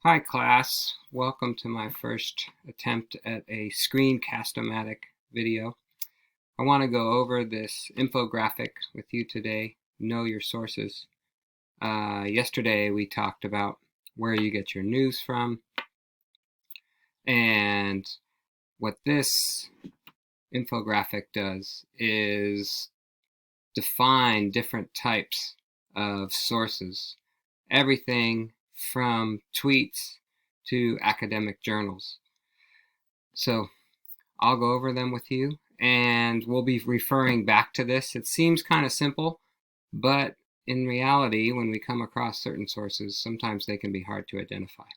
Hi class, welcome to my first attempt at a screencast-o-matic video. I want to go over this infographic with you today, Know Your Sources. Yesterday we talked about where you get your news from, and what this infographic does is define different types of sources, everything from tweets to academic journals. So I'll go over them with you, and we'll be referring back to this. It seems kind of simple, but in reality, when we come across certain sources, sometimes they can be hard to identify.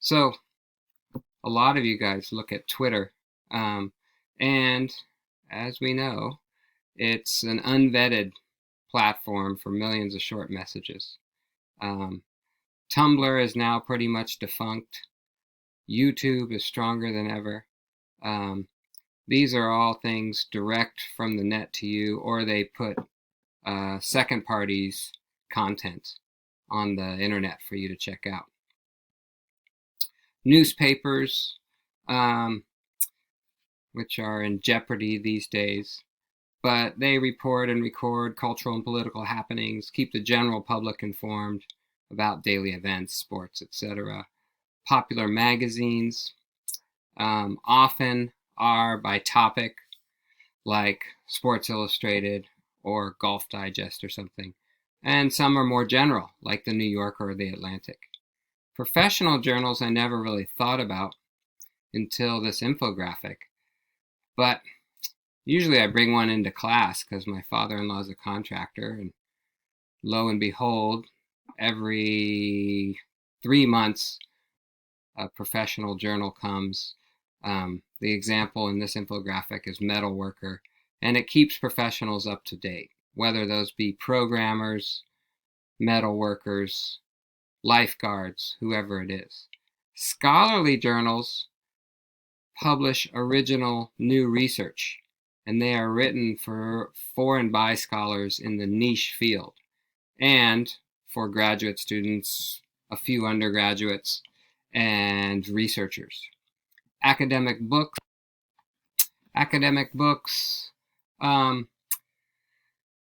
So a lot of you guys look at Twitter, and as we know, it's an unvetted platform for millions of short messages. Tumblr is now pretty much defunct. YouTube is stronger than ever. These are all things direct from the net to you, or they put second parties content on the internet for you to check out. Newspapers, which are in jeopardy these days, but they report and record cultural and political happenings, keep the general public informed about daily events, sports, etc. Popular magazines often are by topic, like Sports Illustrated or Golf Digest or something, and some are more general, like the New Yorker or the Atlantic. Professional journals I never really thought about until this infographic, but usually I bring one into class because my father-in-law is a contractor, and lo and behold, every 3 months a professional journal comes. The example in this infographic is Metal Worker, and it keeps professionals up to date, whether those be programmers, metal workers, lifeguards, whoever it is. Scholarly journals publish original new research, and they are written for and by scholars in the niche field, and for graduate students, a few undergraduates, and researchers. Academic books,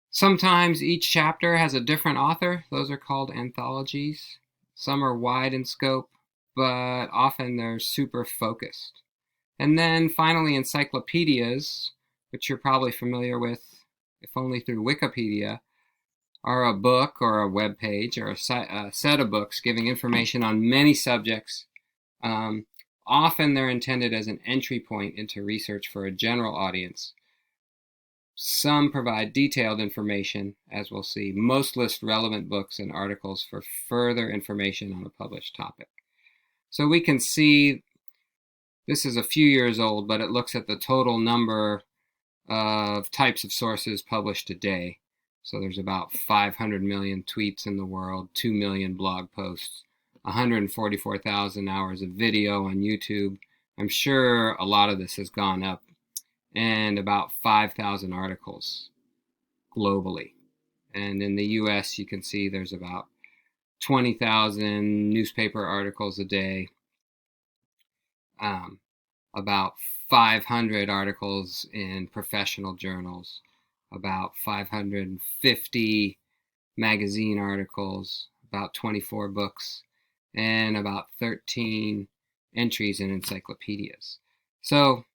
sometimes each chapter has a different author. Those are called anthologies. Some are wide in scope, but often they're super focused. And then finally, encyclopedias, which you're probably familiar with, if only through Wikipedia, are a book or a web page or a set of books giving information on many subjects. Often they're intended as an entry point into research for a general audience. Some provide detailed information, as we'll see. Most list relevant books and articles for further information on a published topic. So we can see this is a few years old, but it looks at the total number of types of sources published a day. So there's about 500 million tweets in the world, 2 million blog posts, 144,000 hours of video on YouTube. I'm sure a lot of this has gone up, and about 5,000 articles globally. And in the US, you can see there's about 20,000 newspaper articles a day, about 500 articles in professional journals, about 550 magazine articles, about 24 books, and about 13 entries in encyclopedias. So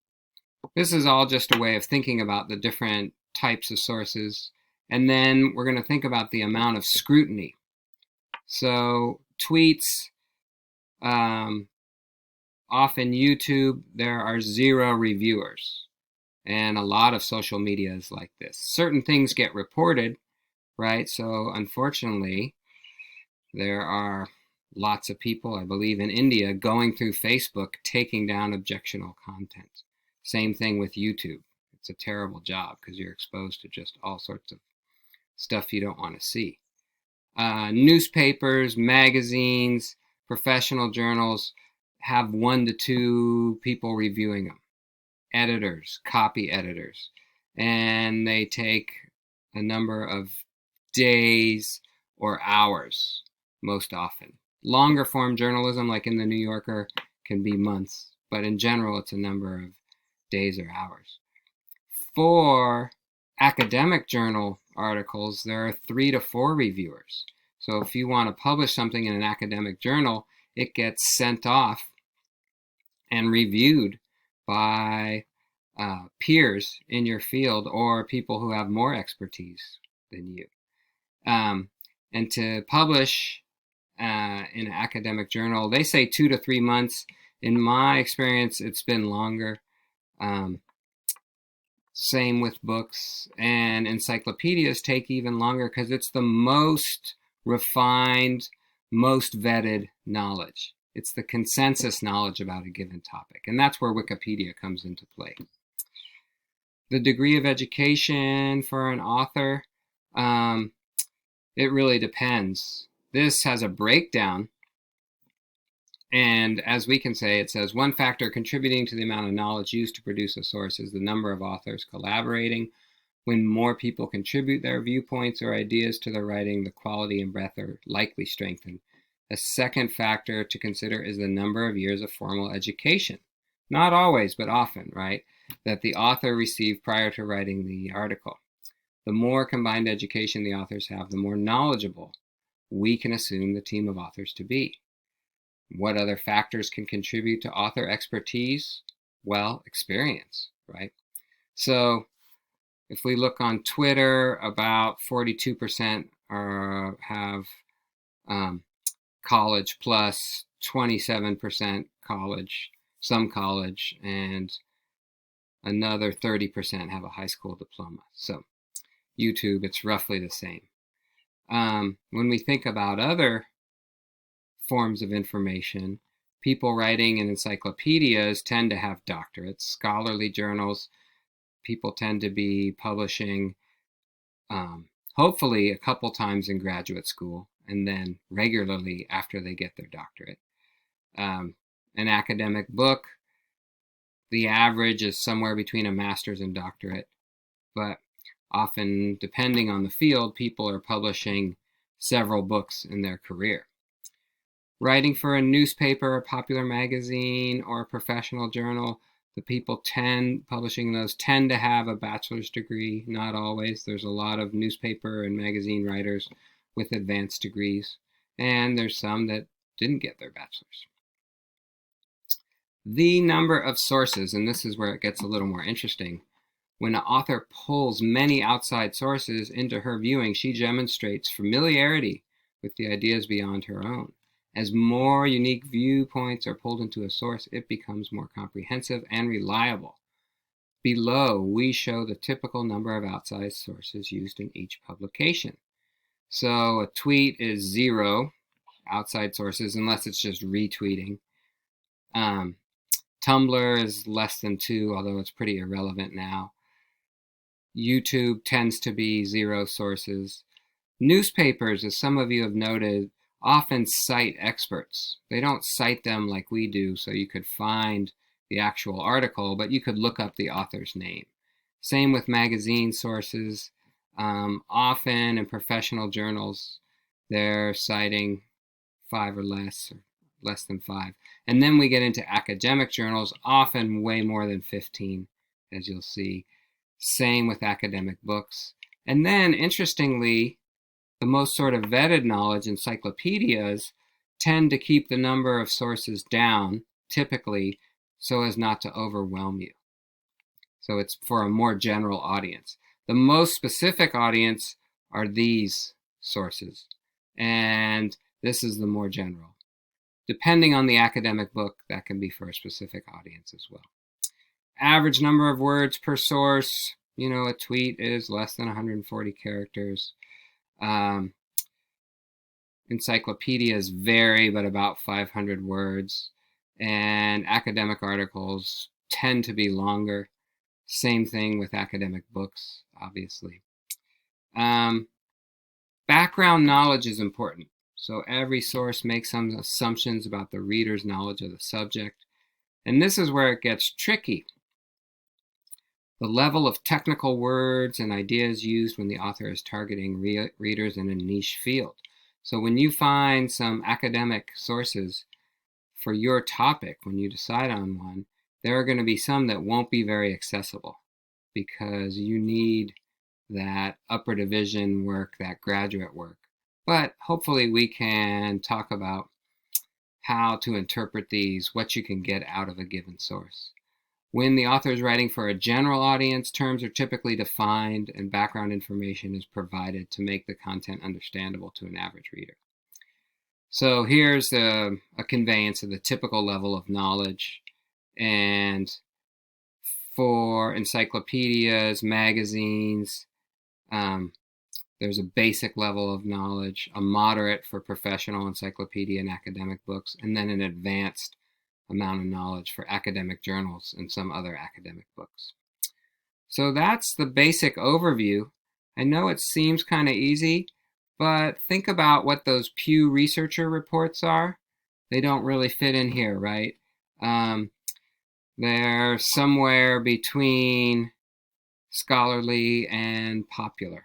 this is all just a way of thinking about the different types of sources, and then we're going to think about the amount of scrutiny. So tweets, often YouTube, there are 0 reviewers, and a lot of social media is like this. Certain things get reported, right? So unfortunately, there are lots of people, I believe in India, going through Facebook, taking down objectionable content. Same thing with YouTube. It's a terrible job because you're exposed to just all sorts of stuff you don't want to see. Newspapers, magazines, professional journals have 1 to 2 people reviewing them. Editors, copy editors. And they take a number of days or hours, most often, Longer form journalism, like in the New Yorker, can be months, but in general, it's a number of days or hours. For academic journal articles, there are 3 to 4 reviewers. So if you want to publish something in an academic journal, it gets sent off and reviewed by peers in your field or people who have more expertise than you. And to publish in an academic journal, they say 2 to 3 months. In my experience, it's been longer. Same with books, and encyclopedias take even longer because it's the most refined, most vetted knowledge. It's the consensus knowledge about a given topic, and that's where Wikipedia comes into play. The degree of education for an author, it really depends. This has a breakdown, and as we can say, it says one factor contributing to the amount of knowledge used to produce a source is the number of authors collaborating. When more people contribute their viewpoints or ideas to the writing, the quality and breadth are likely strengthened. A second factor to consider is the number of years of formal education. Not always, but often, right? That the author received prior to writing the article. The more combined education the authors have, the more knowledgeable we can assume the team of authors to be. What other factors can contribute to author expertise? Well, experience, right? So if we look on Twitter, about 42% have college plus, 27% college, some college, and another 30% have a high school diploma. So YouTube, it's roughly the same. When we think about other forms of information, people writing in encyclopedias tend to have doctorates. Scholarly journals, people tend to be publishing hopefully a couple times in graduate school and then regularly after they get their doctorate. An academic book, the average is somewhere between a master's and doctorate, but often, depending on the field, people are publishing several books in their career. Writing for a newspaper, a popular magazine, or a professional journal, the people publishing those tend to have a bachelor's degree. Not always. There's a lot of newspaper and magazine writers with advanced degrees, and there's some that didn't get their bachelor's. The number of sources, and this is where it gets a little more interesting. When an author pulls many outside sources into her viewing, she demonstrates familiarity with the ideas beyond her own. As more unique viewpoints are pulled into a source, it becomes more comprehensive and reliable. Below, we show the typical number of outside sources used in each publication. So a tweet is 0 outside sources, unless it's just retweeting. Tumblr is less than 2, although it's pretty irrelevant now. YouTube tends to be 0 sources. Newspapers, as some of you have noted, often cite experts. They don't cite them like we do, so you could find the actual article, but you could look up the author's name. Same with magazine sources. Often in professional journals, they're citing 5 or less than 5. And then we get into academic journals, often way more than 15, as you'll see. Same with academic books. And then, interestingly, the most sort of vetted knowledge, encyclopedias, tend to keep the number of sources down, typically, so as not to overwhelm you. So it's for a more general audience. The most specific audience are these sources, and this is the more general. Depending on the academic book, that can be for a specific audience as well. Average number of words per source, a tweet is less than 140 characters. Encyclopedias vary, but about 500 words. And academic articles tend to be longer. Same thing with academic books, obviously. Background knowledge is important. So every source makes some assumptions about the reader's knowledge of the subject. And this is where it gets tricky. The level of technical words and ideas used when the author is targeting readers in a niche field. So when you find some academic sources for your topic, when you decide on one, there are going to be some that won't be very accessible because you need that upper division work, that graduate work. But hopefully we can talk about how to interpret these, what you can get out of a given source. When the author is writing for a general audience, terms are typically defined and background information is provided to make the content understandable to an average reader. So here's a conveyance of the typical level of knowledge. And for encyclopedias, magazines, there's a basic level of knowledge, a moderate for professional encyclopedia and academic books, and then an advanced amount of knowledge for academic journals and some other academic books. So that's the basic overview. I know it seems kind of easy, but think about what those Pew Researcher reports are. They don't really fit in here, right? They're somewhere between scholarly and popular.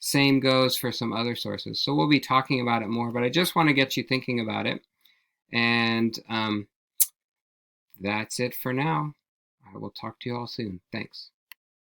Same goes for some other sources. So we'll be talking about it more, but I just want to get you thinking about it. And that's it for now. I will talk to you all soon. Thanks.